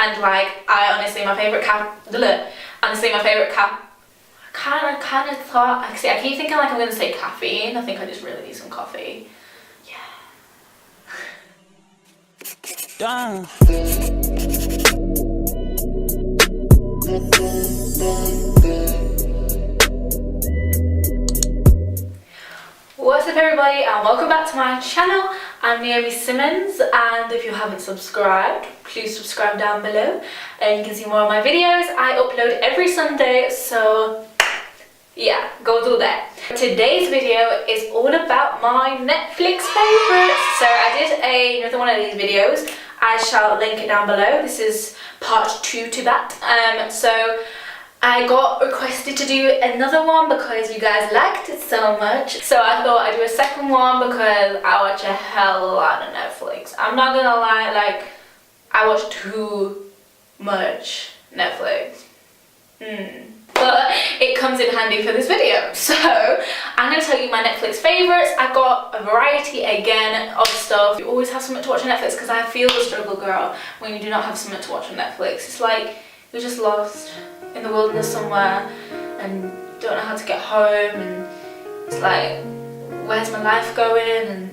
and like honestly my favourite I kind of thought, I keep thinking like I'm going to say caffeine. I think I just really need some coffee. Yeah. What's up everybody, and welcome back to my channel. I'm Naomi Simmonds, and if you haven't subscribed, please subscribe down below and you can see more of my videos. I upload every Sunday, so yeah, go do that. Today's video is all about my Netflix favorites. So I did another one of these videos. I shall link it down below. This is part 2 to that. So I got requested to do another one because you guys liked it so much. So I thought I'd do a second one because I watch a hell of a lot of Netflix. I'm not gonna lie, like I watch too much Netflix. But it comes in handy for this video. So I'm going to tell you my Netflix favourites. I've got a variety again of stuff. You always have something to watch on Netflix because I feel the struggle, girl, when you do not have something to watch on Netflix. It's like you're just lost in the wilderness somewhere and don't know how to get home, and it's like, where's my life going?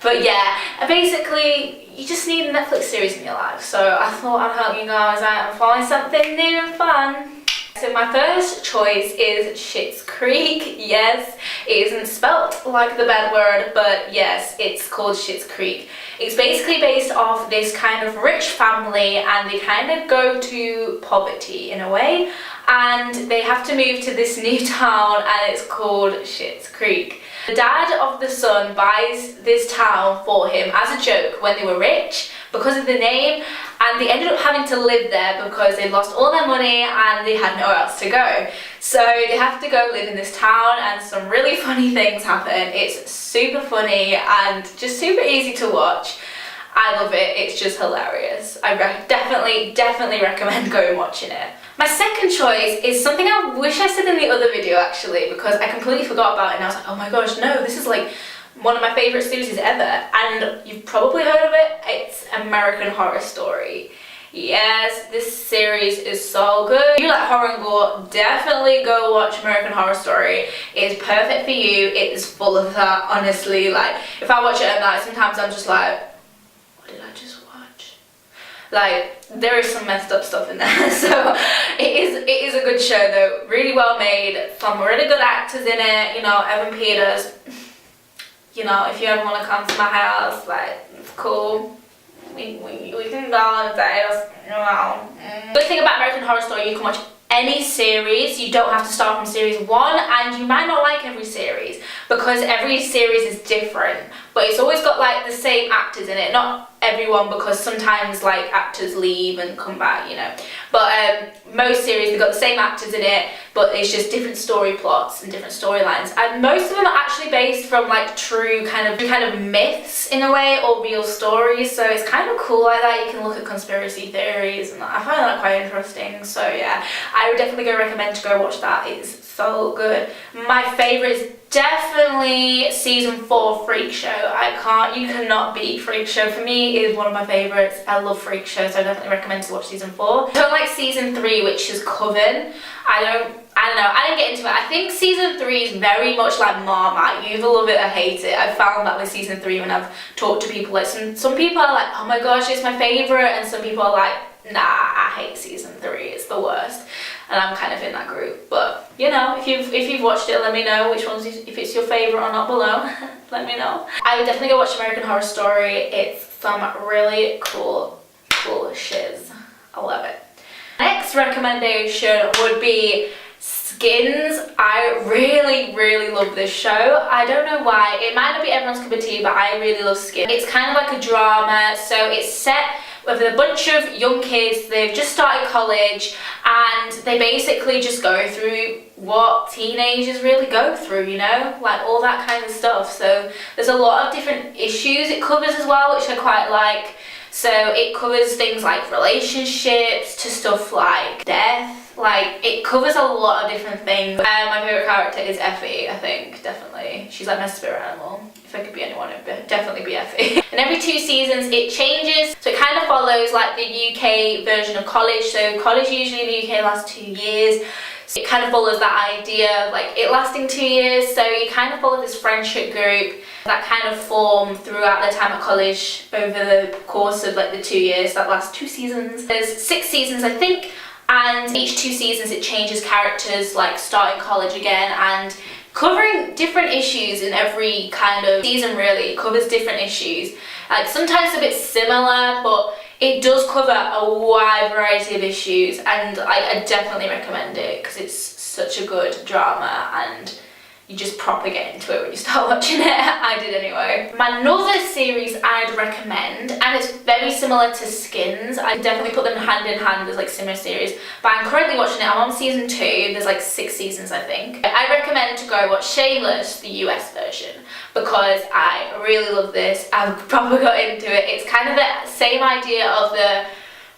But yeah, basically you just need a Netflix series in your life, so I thought I'd help you guys out and find something new and fun. So my first choice is Shcitts Creek. Yes, it isn't spelt like the bad word, but yes, it's called Shcitts Creek. It's basically based off this kind of rich family, and they kind of go to poverty in a way, and they have to move to this new town, and it's called Shcitts Creek. The dad of the son buys this town for him as a joke when they were rich because of the name, and they ended up having to live there because they lost all their money and they had nowhere else to go. So they have to go live in this town, and some really funny things happen. It's super funny and just super easy to watch. I love it. It's just hilarious. I definitely recommend going watching it. My second choice is something I wish I said in the other video actually, because I completely forgot about it and I was like, oh my gosh, no, this is like one of my favourite series ever, and you've probably heard of it. It's American Horror Story. Yes, this series is so good. If you like horror and gore, definitely go watch American Horror Story. It is perfect for you. It is full of that, honestly. Like, if I watch it at night, sometimes I'm just like, what did I just watch? Like, there is some messed up stuff in there. So it is a good show though. Really well made. Some really good actors in it. You know, Evan Peters. You know, if you ever want to come to my house, like, it's cool. We can go on dates, you know. Good thing about American Horror Story, you can watch any series. You don't have to start from series 1, and you might not like every series because every series is different, but it's always got like the same actors in it. Not everyone, because sometimes like actors leave and come back, you know, but most series they've got the same actors in it, but it's just different story plots and different storylines, and most of them are actually based from like true kind of myths in a way, or real stories. So it's kind of cool like that. You can look at conspiracy theories, and I find that quite interesting. So yeah, I would definitely recommend to go watch that. It is so good. My favourite is definitely season 4 Freak Show. You cannot beat Freak Show. For me, it is one of my favourites. I love Freak Show, so I definitely recommend to watch season 4. I don't like season 3, which is Coven. I don't know, I didn't get into it. I think season 3 is very much like Marmite. You either love it or hate it. I found that with season 3 when I've talked to people. Like some people are like, oh my gosh, it's my favourite, and some people are like, nah, I hate season 3, it's the worst. And I'm kind of in that group. But you know, if you've watched it, let me know which ones, if it's your favourite or not below. Let me know. I would definitely go watch American Horror Story. It's some really cool shiz. I love it. Next recommendation would be Skins. I really love this show. I don't know why. It might not be everyone's cup of tea, but I really love Skins. It's kind of like a drama, so it's set with a bunch of young kids. They've just started college, and they basically just go through what teenagers really go through, you know, like all that kind of stuff. So there's a lot of different issues it covers as well, which I quite like. So it covers things like relationships to stuff like death. Like, it covers a lot of different things. My favourite character is Effie, I think, definitely. She's like my spirit animal. If I could be anyone, it would definitely be Effie. And every 2 seasons it changes. So it kind of follows like the UK version of college. So college usually in the UK lasts 2 years. So it kind of follows that idea of like it lasting 2 years. So you kind of follow this friendship group that kind of form throughout their time at college over the course of like the 2 years that last 2 seasons. There's 6 seasons, I think, and each 2 seasons it changes characters, like starting college again and covering different issues in every kind of season. Really, it covers different issues. Like sometimes a bit similar, but it does cover a wide variety of issues, and I definitely recommend it because it's such a good drama and you just proper get into it when you start watching it. I did anyway. Another series I'd recommend, and it's very similar to Skins. I definitely put them hand in hand as like similar series, but I'm currently watching it. I'm on season 2. There's like 6 seasons, I think. I recommend to go watch Shameless, the US version, because I really love this. I've proper got into it. It's kind of the same idea of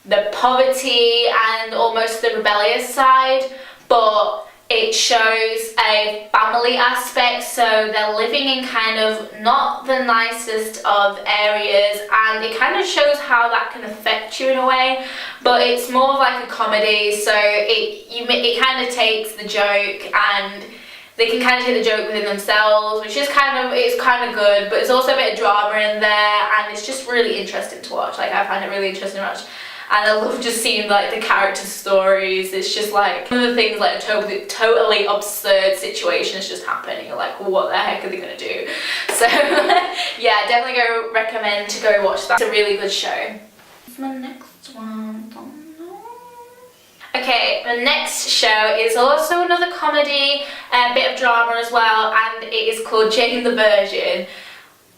the poverty and almost the rebellious side, but it shows a family aspect. So they're living in kind of not the nicest of areas, and it kind of shows how that can affect you in a way, but it's more of like a comedy. So it kind of takes the joke, and they can kind of take the joke within themselves, which is kind of good, but it's also a bit of drama in there, and it's just really interesting to watch. Like, I find it really interesting to watch. And I love just seeing like the character stories. It's just like one of the things, like a totally absurd situations just happen and you're like, what the heck are they gonna do? So yeah, definitely recommend to go watch that. It's a really good show. What's my next one? Okay, the next show is also another comedy, a bit of drama as well, and it is called Jane the Virgin.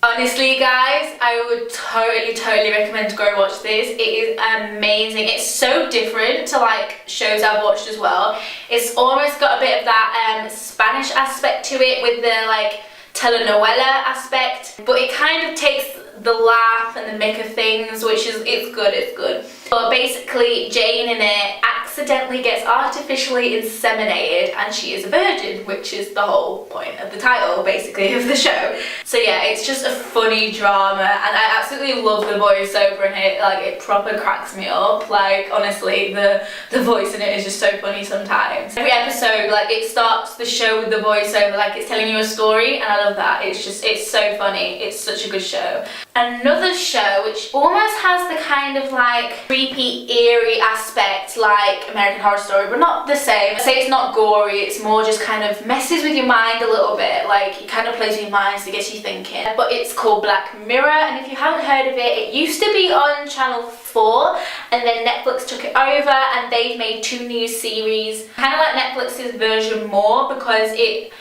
Honestly, guys, I would totally recommend to go watch this. It is amazing. It's so different to like shows I've watched as well. It's almost got a bit of that Spanish aspect to it with the like telenovela aspect, but it kind of takes the laugh and the mick of things, which is, it's good. But basically, Jane in it accidentally gets artificially inseminated and she is a virgin, which is the whole point of the title, basically, of the show. So yeah, it's just a funny drama, and I absolutely love the voiceover in it. Like, it proper cracks me up. Like, honestly, the voice in it is just so funny sometimes. Every episode, like, it starts the show with the voiceover, like it's telling you a story, and I love that. It's so funny. It's such a good show. Another show which almost has the kind of like creepy, eerie aspect like American Horror Story, but not the same. I say it's not gory, it's more just kind of messes with your mind a little bit. Like, it kind of plays with your mind, so it gets you thinking. But it's called Black Mirror, and if you haven't heard of it, it used to be on Channel 4, and then Netflix took it over, and they've made 2 new series. Kind of like Netflix's version more, because it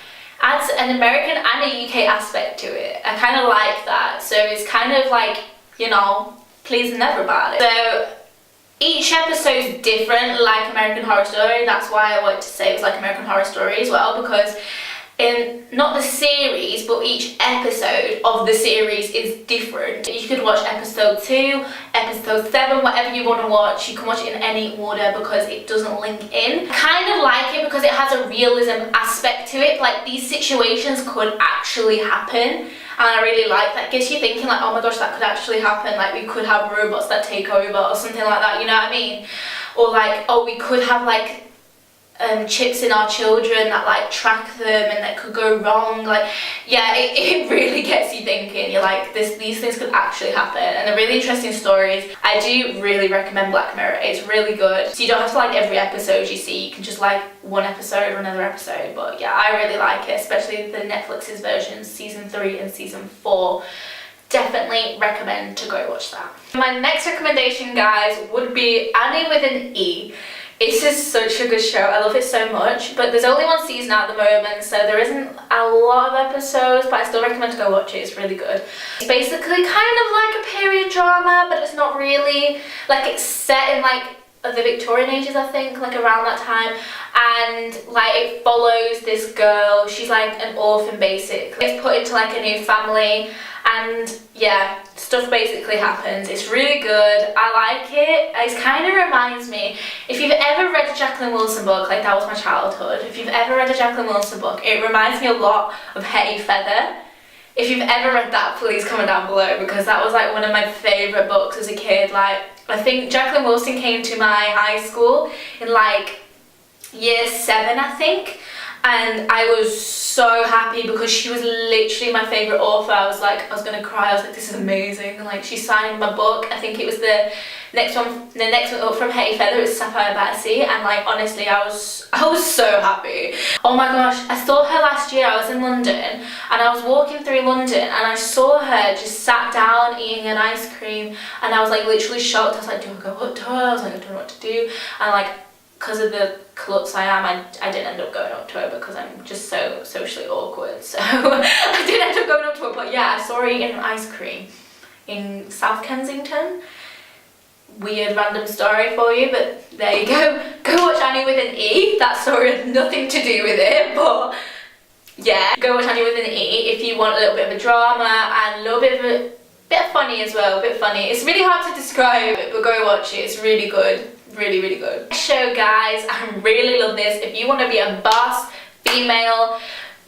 adds an American and a UK aspect to it. I kind of like that. So it's kind of like, you know, pleasing everybody. So each episode's different, like American Horror Story. That's why I wanted to say it was like American Horror Story as well, because in not the series, but each episode of the series is different. You could watch episode 2, episode 7, whatever you want to watch. You can watch it in any order because it doesn't link in. I kind of like it because it has a realism aspect to it. Like, these situations could actually happen, and I really like that. It gets you thinking like, oh my gosh, that could actually happen. Like, we could have robots that take over or something like that, you know what I mean? Or like, oh, we could have like chips in our children that like track them and that could go wrong. Like, yeah, it really gets you thinking. You're like, these things could actually happen, and they're really interesting stories. I do really recommend Black Mirror. It's really good. So you don't have to like every episode you see. You can just like one episode or another episode. But yeah, I really like it, especially the Netflix's versions, season 3 and season 4. Definitely recommend to go watch that. My next recommendation, guys, would be Annie with an E. It's just such a good show. I love it so much, but there's only 1 season at the moment, so there isn't a lot of episodes, but I still recommend to go watch it. It's really good. It's basically kind of like a period drama, but it's not really. Like, it's set in like of the Victorian ages, I think, like around that time, and like it follows this girl. She's like an orphan basically, gets put into like a new family, and yeah, stuff basically happens. It's really good. I like it. It kind of reminds me, if you've ever read a Jacqueline Wilson book, like that was my childhood. If you've ever read a Jacqueline Wilson book, it reminds me a lot of Hetty Feather. If you've ever read that, please comment down below, because that was like one of my favourite books as a kid. Like, I think Jacqueline Wilson came to my high school in like year 7, I think, and I was so happy because she was literally my favourite author. I was gonna cry. I was like, this is amazing. And like, she signed my book. I think it was the next one up from Hetty Feather. It was Sapphire Betsy, and like honestly, I was so happy. Oh my gosh, I saw her last year. I was in London, and I was walking through London, and I saw her just sat down eating an ice cream, and I was like literally shocked. I was like, do I go up to her? I was like, I don't know what to do, and like, because of the klutz I am, I didn't end up going up to her because I'm just so socially awkward, so I didn't end up going up to her. But yeah, I saw her eating ice cream in South Kensington. Weird random story for you, but there you go. Go watch Annie with an E. That story had nothing to do with it, but yeah, go watch Annie with an E if you want a little bit of a drama and a little bit of funny as well. A bit funny. It's really hard to describe it, but go watch it. It's really good. Really, really good. Next show, guys, I really love this. If you want to be a boss female,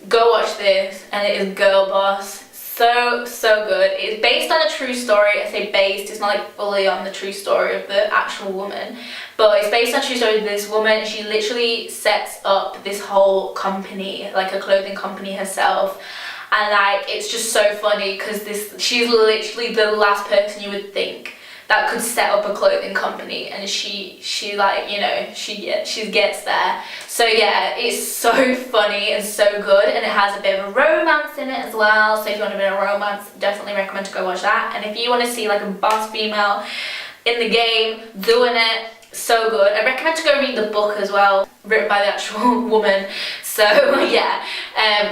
go watch this, and it is Girlboss. So good. It's based on a true story. I say based, it's not like fully on the true story of the actual woman, but it's based on a true story of this woman. She literally sets up this whole company, like a clothing company herself, and like it's just so funny because she's literally the last person you would think that could set up a clothing company, and she like, you know, she gets there. So yeah, it's so funny and so good, and it has a bit of a romance in it as well. So if you want a bit of romance, definitely recommend to go watch that. And if you want to see like a boss female in the game doing it, so good. I recommend to go read the book as well, written by the actual woman. So yeah,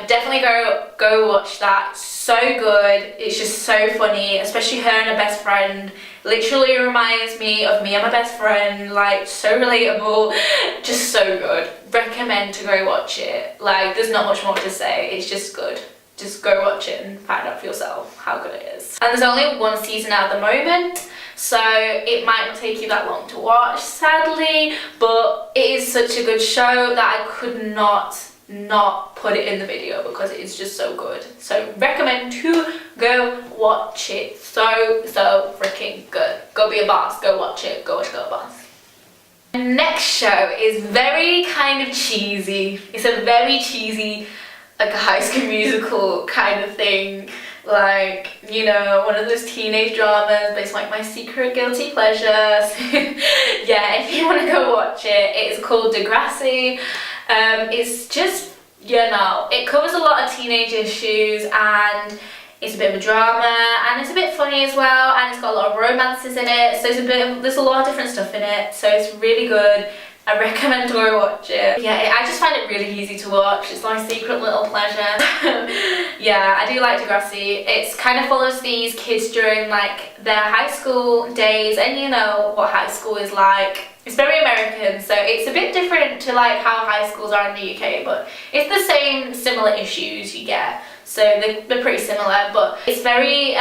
definitely go watch that. So good. It's just so funny, especially her and her best friend. Literally reminds me of me and my best friend. Like, so relatable, just so good. Recommend to go watch it. Like, there's not much more to say. It's just good. Just go watch it and find out for yourself how good it is. And there's only one season out at the moment, so it might not take you that long to watch, sadly, but it is such a good show that I could not put it in the video because it is just so good. So recommend to go watch it. So freaking good. Go be a boss. Go watch it. Go watch Girlboss. The next show is very kind of cheesy. It's a very cheesy, like a High School Musical kind of thing. Like, you know, one of those teenage dramas, but it's like my secret guilty pleasure. Yeah, if you want to go watch it, it's called Degrassi. It's just, you know, it covers a lot of teenage issues, and it's a bit of a drama, and it's a bit funny as well, and it's got a lot of romances in it, so there's a lot of different stuff in it, so it's really good. I recommend to go watch it. Yeah, I just find it really easy to watch. It's my secret little pleasure. Yeah, I do like Degrassi. It kind of follows these kids during like their high school days, and you know what high school is like. It's very American, so it's a bit different to like how high schools are in the UK, but it's the same similar issues you get. So they're pretty similar, but it's very,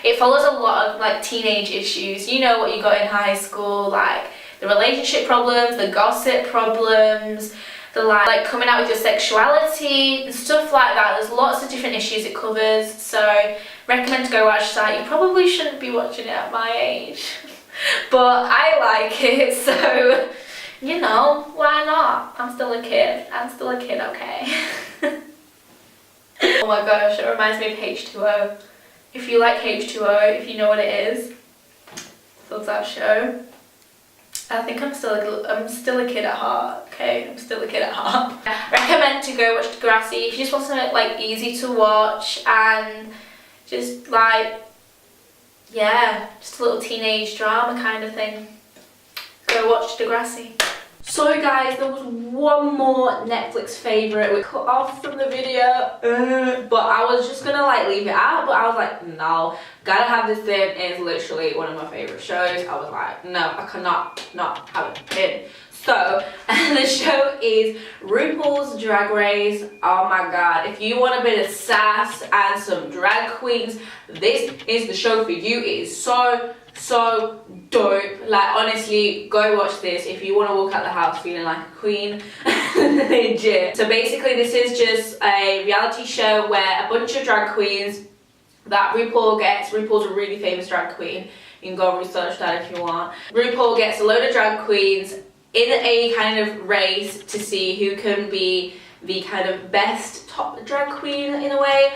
it follows a lot of like teenage issues. You know what you got in high school, like the relationship problems, the gossip problems, the like coming out with your sexuality and stuff like that. There's lots of different issues it covers, so recommend to go watch that. You probably shouldn't be watching it at my age, but I like it, so you know, why not? I'm still a kid. Okay. Oh my gosh, it reminds me of H2O. If you like H2O, if you know what it is, love that show. I think I'm still a kid at heart, okay? I'm still a kid at heart. Recommend to go watch Degrassi if you just want something like easy to watch and just like, yeah, just a little teenage drama kind of thing. Go watch Degrassi. Sorry guys, there was one more Netflix favourite we cut off from the video, but I was just gonna like leave it out, but I was like, no, gotta have this in. It's literally one of my favourite shows. I was like, no, I cannot not have it in. So, the show is RuPaul's Drag Race. Oh my god, if you want a bit of sass and some drag queens, this is the show for you. It is so dope. Like, honestly, go watch this if you want to walk out the house feeling like a queen. Legit. So basically this is just a reality show where a bunch of drag queens that RuPaul gets. RuPaul's a really famous drag queen. You can go research that if you want. RuPaul gets a load of drag queens in a kind of race to see who can be the kind of best top drag queen in a way,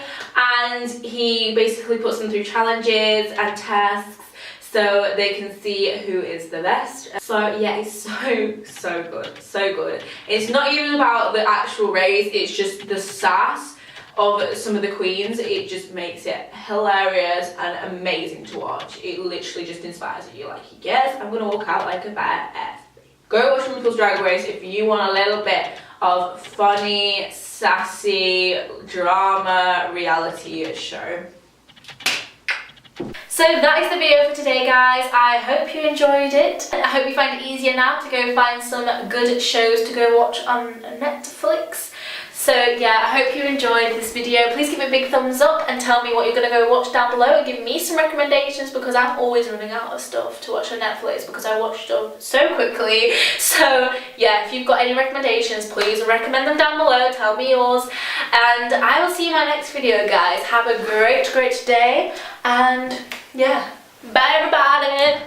and he basically puts them through challenges and tasks so they can see who is the best. So yeah, it's so good. It's not even about the actual race, it's just the sass of some of the queens. It just makes it hilarious and amazing to watch. It literally just inspires you, like, yes, I'm gonna walk out like a badass. Go watch RuPaul's Drag Race if you want a little bit of funny, sassy, drama reality show. So that is the video for today, guys. I hope you enjoyed it. I hope you find it easier now to go find some good shows to go watch on Netflix. So yeah, I hope you enjoyed this video. Please give it a big thumbs up and tell me what you're going to go watch down below, and give me some recommendations, because I'm always running out of stuff to watch on Netflix because I watch stuff so quickly. So yeah, if you've got any recommendations, please recommend them down below. Tell me yours, and I will see you in my next video, guys. Have a great day, and yeah, bye everybody.